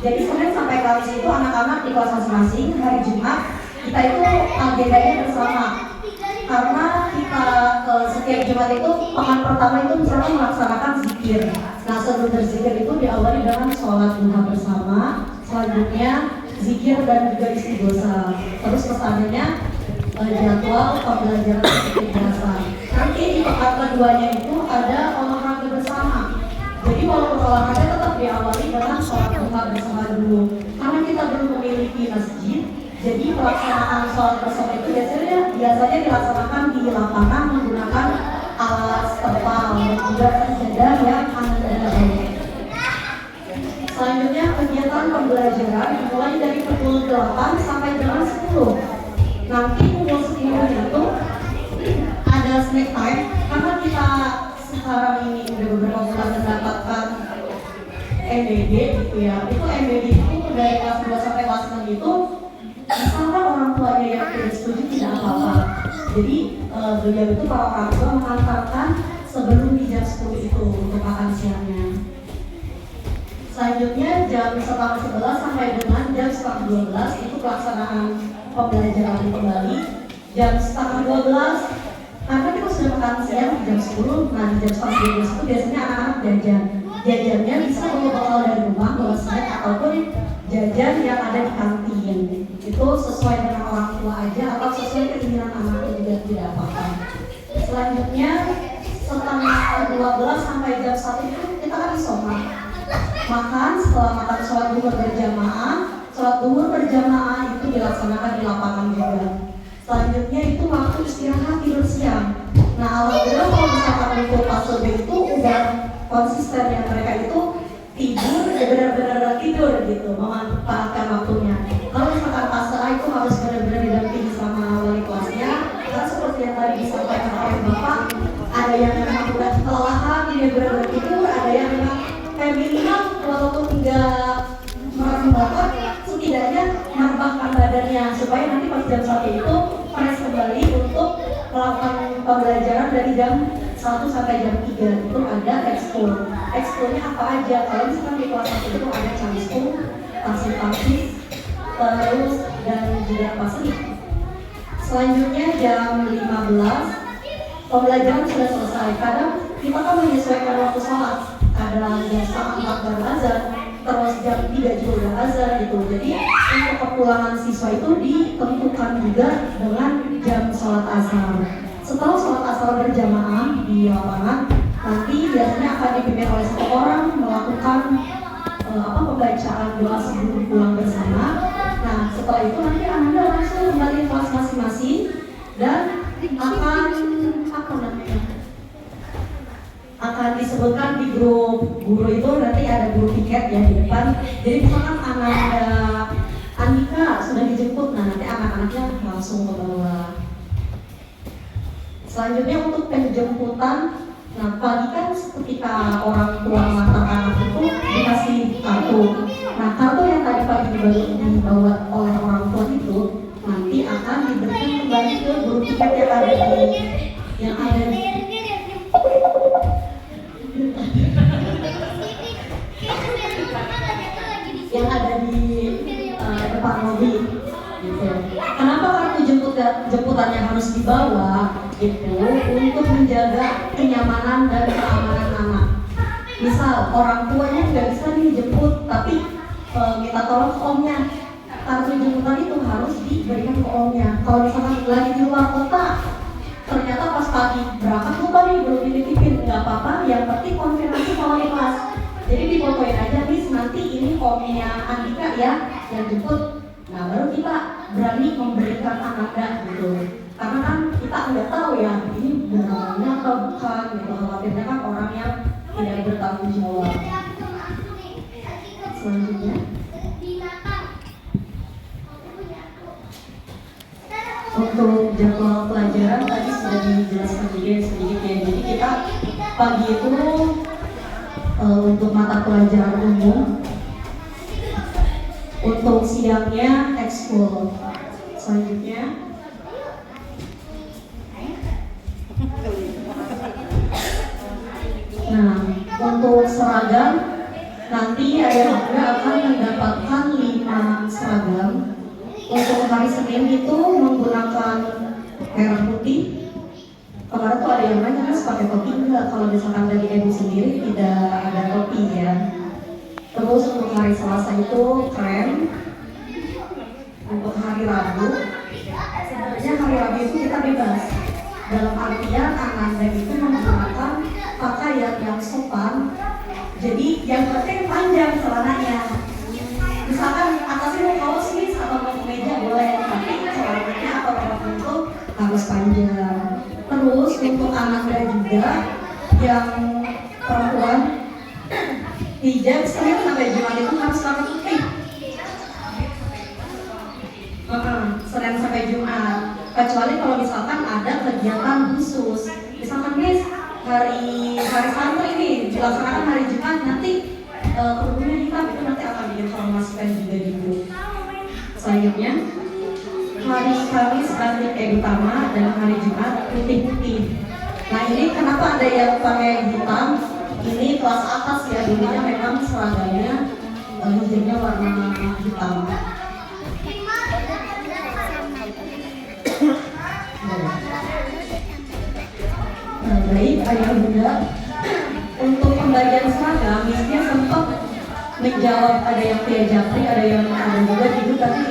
Jadi Senin sampai Kamis itu anak-anak di kelas masing-masing. Hari Jumat kita itu agendanya bersama. Karena kita setiap Jumat itu pekan pertama itu misalnya melaksanakan zikir. Nah sebelum berzikir itu diawali dengan sholat duha bersama. Selanjutnya zikir dan juga istighosa. Terus kesannya jadwal pembelajaran seperti biasa. Nanti di pekan keduanya itu ada olahraga bersama. Jadi walaupun olahraga tetap diawali dengan sholat duha bersama dulu. Karena kita belum memiliki masjid, jadi pelaksanaan sholat bersama itu biasanya dilaksanakan di lapangan menggunakan alas terpal dan juga sejadah yang ada. Selanjutnya kegiatan pembelajaran dimulai dari pukul 8 sampai dengan 10. Nanti pukul 10 itu ada snack time karena kita sekarang ini udah beberapa bulan mendapatkan MBD gitu ya. Itu MBD itu dari kelas 2 sampai kelas 6 itu misalkan orang tuanya yang tidak setuju tidak apa-apa. Jadi beliau itu para orang tua mengantarkan sebelum di jam 10 itu untuk makan siangnya. Selanjutnya jam setengah 11 sampai dengan jam setengah 12 itu pelaksanaan pembelajaran kembali. Jam setengah 12 karena kita sudah makan siang jam 10, nah jam setengah 12 itu biasanya anak-anak jajan. Jajannya bisa bawa bekal dari rumah, bawa snack ataupun jajan yang ada di kantin. Itu sesuai dengan orang tua aja atau sesuai keinginan anaknya juga tidak apa-apa. Selanjutnya setengah 12 sampai jam 1 itu kita kan sholat. Makan, setelah makan sholat duhur berjamaah. Sholat duhur berjamaah itu dilaksanakan di lapangan juga. Selanjutnya itu waktu istirahat tidur siang. Nah alhamdulillah kalau misalkan untuk fase B itu udah konsisten ya, mereka itu tidur, benar-benar tidur gitu, memanfaatkan waktunya. Kalau misalkan fase A itu harus benar-benar didampingi sama wali kelasnya. Karena seperti yang tadi disampaikan oleh Bapak, ada yang memang udah kelelahan, dia benar-benar tidur, ada yang memang kayak minimal walaupun tidak merambahkan, setidaknya merebahkan badannya supaya nanti pas jam 1 itu fresh kembali untuk melakukan pembelajaran dari jam 1 sampai jam 3 itu ada ekskul. Ekskulnya apa aja? Kalau misalkan di kelas 1 itu ada campur, tasik-tasik, terus dan juga pasir. Selanjutnya jam 15 pembelajaran sudah selesai. Kadang kita kan menyesuaikan waktu sholat. Ada jam setengah 4 baru azan, terus jam 3 juga udah azan gitu. Jadi untuk kepulangan siswa itu ditentukan juga dengan jam sholat asar. Setelah sholat asar berjamaah di lapangan, nanti biasanya akan dipimpin oleh satu orang melakukan pembacaan doa sebelum pulang bersama. Nah setelah itu nanti Anda langsung kembali ke kelas masing-masing dan akan disebutkan di grup guru itu, nanti ada guru tiket ya di depan. Jadi misalkan Ananda Andika sudah dijemput, nah nanti anak-anaknya langsung ke bawah. Selanjutnya untuk penjemputan, nah pagi kan ketika orang tua mengantar anak itu dikasih kartu. Nah kartu yang tadi pagi dibawa oleh orang tua itu nanti akan diberikan kembali ke guru tiket yang ada di depan mobil gitu. Kenapa kartu jemputannya harus dibawa? Itu untuk menjaga kenyamanan dan keamanan anak. Misal orang tuanya nggak bisa dijemput, tapi minta tolong ke omnya. Kartu jemputan itu harus diberikan ke omnya. Kalau misalkan lagi di luar kota, ternyata pas pagi berangkat lupa nih belum dititipin, nggak apa-apa. Yang penting konfirmasi sama kelas. Jadi difotoin aja, Miss, nanti ini omnya Andika ya yang jemput. Nah baru kita berani memberikan Ananda gitu. Karena kan kita nggak tahu ya ini benernya atau bukan gitu. Khawatirnya kan orang yang tidak bertanggung jawab. Selanjutnya untuk jadwal pelajaran tadi sudah dijelaskan juga sedikit ya. Jadi kita pagi itu untuk mata pelajaran umum, untuk siangnya ekskul. Selanjutnya nah untuk seragam nanti ayah bunda akan mendapatkan misalkan merah putih, kemarin tuh ada yang nanya mas pakai topi enggak? Kalau misalkan dari ibu sendiri tidak ada topi ya. Terus untuk hari Selasa itu krem. Untuk hari Rabu, sebenarnya hari Rabu itu kita bebas. Dalam artian Ananda itu menggunakan pakaian yang sopan. Jadi yang penting panjang celananya. Misalkan atasnya mau kaos nih atau mau kemeja boleh, tapi celananya atau rok itu harus panjang. Terus untuk Ananda juga yang perempuan, hijab Senin sampai Jumat itu harus warna putih. Senin sampai Jumat. Kecuali kalau misalkan ada kegiatan khusus, misalkan Miss hari Sabtu ini dilaksanakan hari Jumat, nanti kerudungnya hitam, itu nanti akan diinformasikan juga di grup. Selanjutnya hari Kamis batik utama dan hari Jumat putih-putih. Nah ini kenapa ada yang pakai hitam? Ini kelas atas ya, dulunya memang seragamnya hijabnya warna hitam. Baik, ayah bunda, untuk pembagian seragam, Missnya sempat menjawab ada yang via japri, ada yang ada juga di grup, tapi